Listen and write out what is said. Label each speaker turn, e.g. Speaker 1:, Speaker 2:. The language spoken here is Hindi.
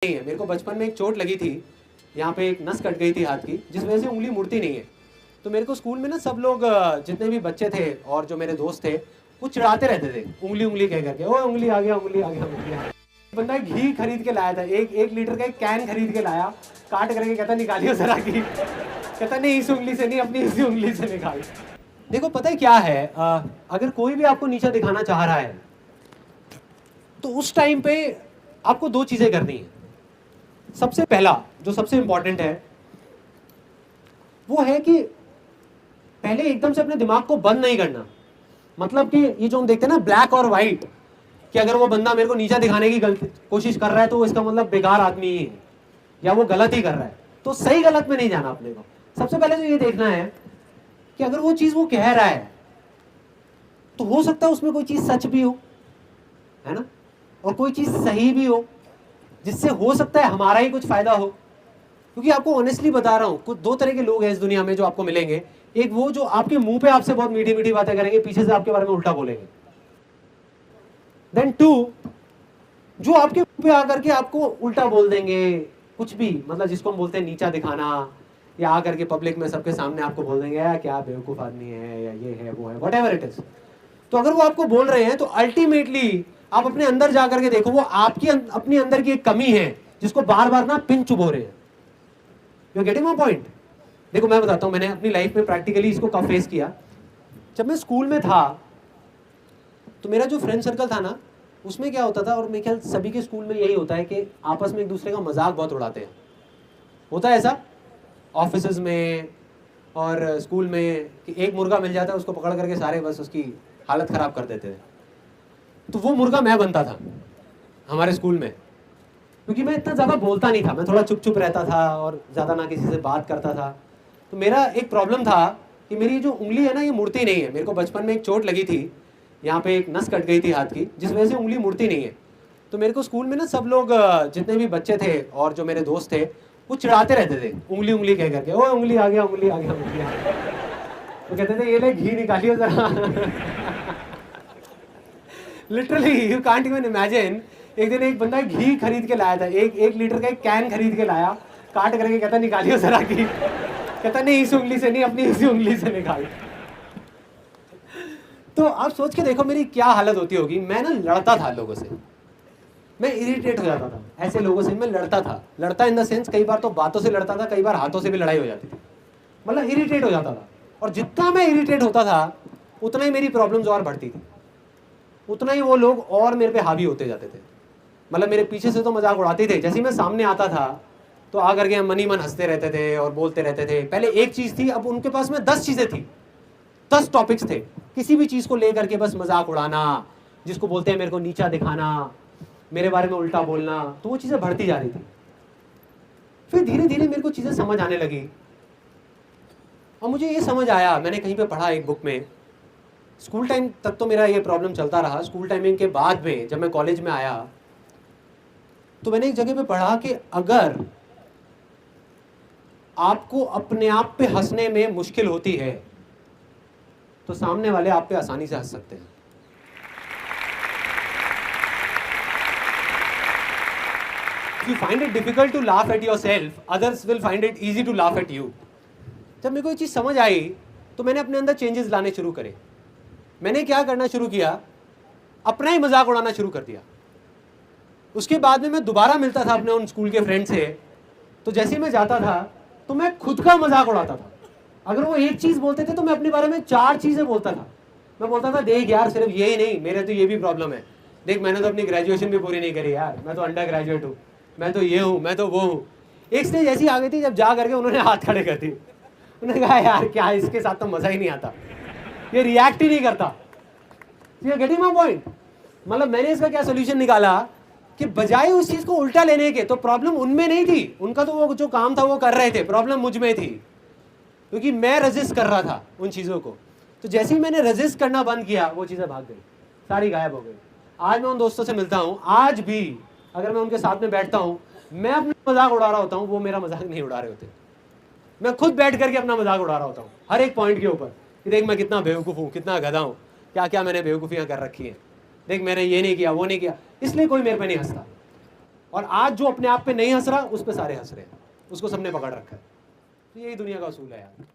Speaker 1: नहीं है। मेरे को बचपन में एक चोट लगी थी, यहाँ पे एक नस कट गई थी हाथ की, जिस वजह से उंगली मुड़ती नहीं है। तो मेरे को स्कूल में ना सब लोग जितने भी बच्चे थे और जो मेरे दोस्त थे वो चिढ़ाते रहते थे उंगली उंगली कह करके, ओ उंगली आ गया उंगली आ गया उंगली आ गया। बंदा घी खरीद के लाया था, एक लीटर का एक कैन खरीद के लाया, काट करके कहता निकालियो जरा घी। कहता नहीं इस उंगली से नहीं, अपनी इसी उंगली से निकाल। देखो पता है क्या है, अगर कोई भी आपको नीचा दिखाना चाह रहा है तो उस टाइम पे आपको दो चीजें करनी है। सबसे पहला जो सबसे इंपॉर्टेंट है वो है कि पहले एकदम से अपने दिमाग को बंद नहीं करना। मतलब कि ये जो हम देखते हैं ना ब्लैक और व्हाइट, कि अगर वो बंदा मेरे को नीचा दिखाने की कोशिश कर रहा है तो इसका मतलब बेकार आदमी ही है या वो गलत ही कर रहा है। तो सही गलत में नहीं जाना अपने को। सबसे पहले तो ये देखना है कि अगर वो चीज वो कह रहा है तो हो सकता है उसमें कोई चीज सच भी हो, है ना, और कोई चीज सही भी हो, जिससे हो सकता है हमारा ही कुछ फायदा हो। क्योंकि आपको ऑनेस्टली बता रहा हूं, कुछ दो तरह के लोग हैं इस दुनिया में जो आपको मिलेंगे। एक वो जो आपके मुंह पे आपसे बहुत मीठी मीठी बातें करेंगे, पीछे से आपके बारे में उल्टा बोलेंगे। देन टू, जो आपके मुंह पे आकर के आपको उल्टा बोल देंगे कुछ भी, मतलब जिसको हम बोलते हैं नीचा दिखाना, या आकर के पब्लिक में सबके सामने आपको बोल देंगे यार क्या बेवकूफ आदमी है, या ये है वो है, व्हाटएवर इट इज। तो अगर वो आपको बोल रहे हैं तो अल्टीमेटली आप अपने अंदर जाकर के देखो, वो आपकी अपनी अंदर की एक कमी है जिसको बार बार ना पिन चुभो रहे हैं। You getting my point? देखो मैं बताता हूं, मैंने अपनी लाइफ में प्रैक्टिकली इसको कब फेस किया। जब मैं स्कूल में था तो मेरा जो फ्रेंड सर्कल था ना, उसमें क्या होता था, और मेरे ख्याल सभी के स्कूल में यही होता है कि आपस में एक दूसरे का मजाक बहुत उड़ाते हैं। होता है ऐसा ऑफिस में और स्कूल में कि एक मुर्गा मिल जाता है, उसको पकड़ करके सारे बस उसकी हालत खराब कर देते थे। तो वो मुर्गा मैं बनता था हमारे स्कूल में, क्योंकि मैं इतना ज़्यादा बोलता नहीं था, मैं थोड़ा चुप चुप रहता था और ज़्यादा ना किसी से बात करता था। तो मेरा एक प्रॉब्लम था कि मेरी जो उंगली है ना ये मुड़ती नहीं है। मेरे को बचपन में एक चोट लगी थी, यहाँ पे एक नस कट गई थी हाथ की, जिस वजह से उंगली मुड़ती नहीं है। तो मेरे को स्कूल में ना सब लोग जितने भी बच्चे थे और जो मेरे दोस्त थे वो चिढ़ाते रहते थे उंगली उंगली कह करके, ओ उंगली आ गया उंगली आ गया उंगली आ गया। वो कहते थे ये ले घी निकालियो जरा। Literally you can't even imagine. एक दिन एक बंदा घी खरीद के लाया था, एक लीटर का एक कैन खरीद के लाया, काट करके कहता निकालियो जरा घी। कहता नहीं इस उंगली से नहीं, अपनी इसी उंगली से निकाल। तो आप सोच के देखो मेरी क्या हालत होती होगी। मैं ना लड़ता था लोगों से, मैं इरिटेट हो जाता था ऐसे लोगों से। मैं लड़ता था, लड़ता इन द सेंस कई बार तो बातों से लड़ता था, कई बार हाथों से भी लड़ाई हो जाती थी। मतलब इरिटेट हो जाता था, और जितना मैं इरिटेट होता था उतना ही मेरी प्रॉब्लम्स और बढ़ती थी, उतना ही वो लोग और मेरे पे हावी होते जाते थे। मतलब मेरे पीछे से तो मजाक उड़ाते थे, जैसे ही मैं सामने आता था तो आकर के मन ही मन हंसते रहते थे और बोलते रहते थे। पहले एक चीज़ थी, अब उनके पास में 10 चीज़ें थी, 10 टॉपिक्स थे, किसी भी चीज़ को लेकर के बस मजाक उड़ाना, जिसको बोलते हैं मेरे को नीचा दिखाना, मेरे बारे में उल्टा बोलना। तो वो चीज़ें बढ़ती जा रही थी। फिर धीरे धीरे मेरे को चीज़ें समझ आने लगी, और मुझे ये समझ आया, मैंने कहीं पे पढ़ा एक बुक में। स्कूल टाइम तक तो मेरा ये प्रॉब्लम चलता रहा। स्कूल टाइमिंग के बाद में जब मैं कॉलेज में आया तो मैंने एक जगह पे पढ़ा कि अगर आपको अपने आप पे हंसने में मुश्किल होती है तो सामने वाले आप पे आसानी से हंस सकते हैं। If you find it difficult to laugh at yourself, others will find it easy to laugh at you. जब मेरे को ये चीज़ समझ आई तो मैंने अपने अंदर चेंजेस लाने शुरू करे। मैंने क्या करना शुरू किया, अपना ही मजाक उड़ाना शुरू कर दिया। उसके बाद में मैं दोबारा मिलता था अपने उन स्कूल के फ्रेंड से, तो जैसे ही मैं जाता था तो मैं खुद का मजाक उड़ाता था। अगर वो एक चीज़ बोलते थे तो मैं अपने बारे में 4 चीज़ें बोलता था। मैं बोलता था देख यार सिर्फ यही नहीं, मेरे तो ये भी प्रॉब्लम है, देख मैंने तो अपनी ग्रेजुएशन भी पूरी नहीं करी यार, मैं तो अंडर ग्रेजुएट हूँ, मैं तो ये हूँ, मैं तो वो हूँ। एक स्टेज ऐसी आ गई थी जब जा करके उन्होंने हाथ खड़े कर दिए। उन्होंने कहा यार क्या इसके साथ तो मज़ा ही नहीं आता, ये रिएक्ट ही नहीं करता। You are getting my point? मतलब मैंने इसका क्या सोल्यूशन निकाला कि बजाय उस चीज़ को उल्टा लेने के, तो प्रॉब्लम उनमें नहीं थी, उनका तो वो जो काम था वो कर रहे थे, प्रॉब्लम मुझ में थी, क्योंकि मैं रेजिस्ट कर रहा था उन चीज़ों को। तो जैसे ही मैंने रेजिस्ट करना बंद किया वो चीज़ें भाग गई, सारी गायब हो गई। आज मैं उन दोस्तों से मिलता हूँ, आज भी अगर मैं उनके साथ में बैठता हूँ, मैं अपना मजाक उड़ा रहा होता हूँ, वो मेरा मजाक नहीं उड़ा रहे होते। मैं खुद बैठ करके अपना मजाक उड़ा रहा होता हूँ हर एक पॉइंट के ऊपर कि देख मैं कितना बेवकूफ़ हूँ, कितना गधा हूँ, क्या क्या मैंने बेवकूफ़ियाँ कर रखी हैं, देख मैंने ये नहीं किया वो नहीं किया, इसलिए कोई मेरे पे नहीं हंसता। और आज जो अपने आप पे नहीं हंस रहा उस पे सारे हंस रहे हैं, उसको सबने पकड़ रखा है। तो यही दुनिया का असूल है यार।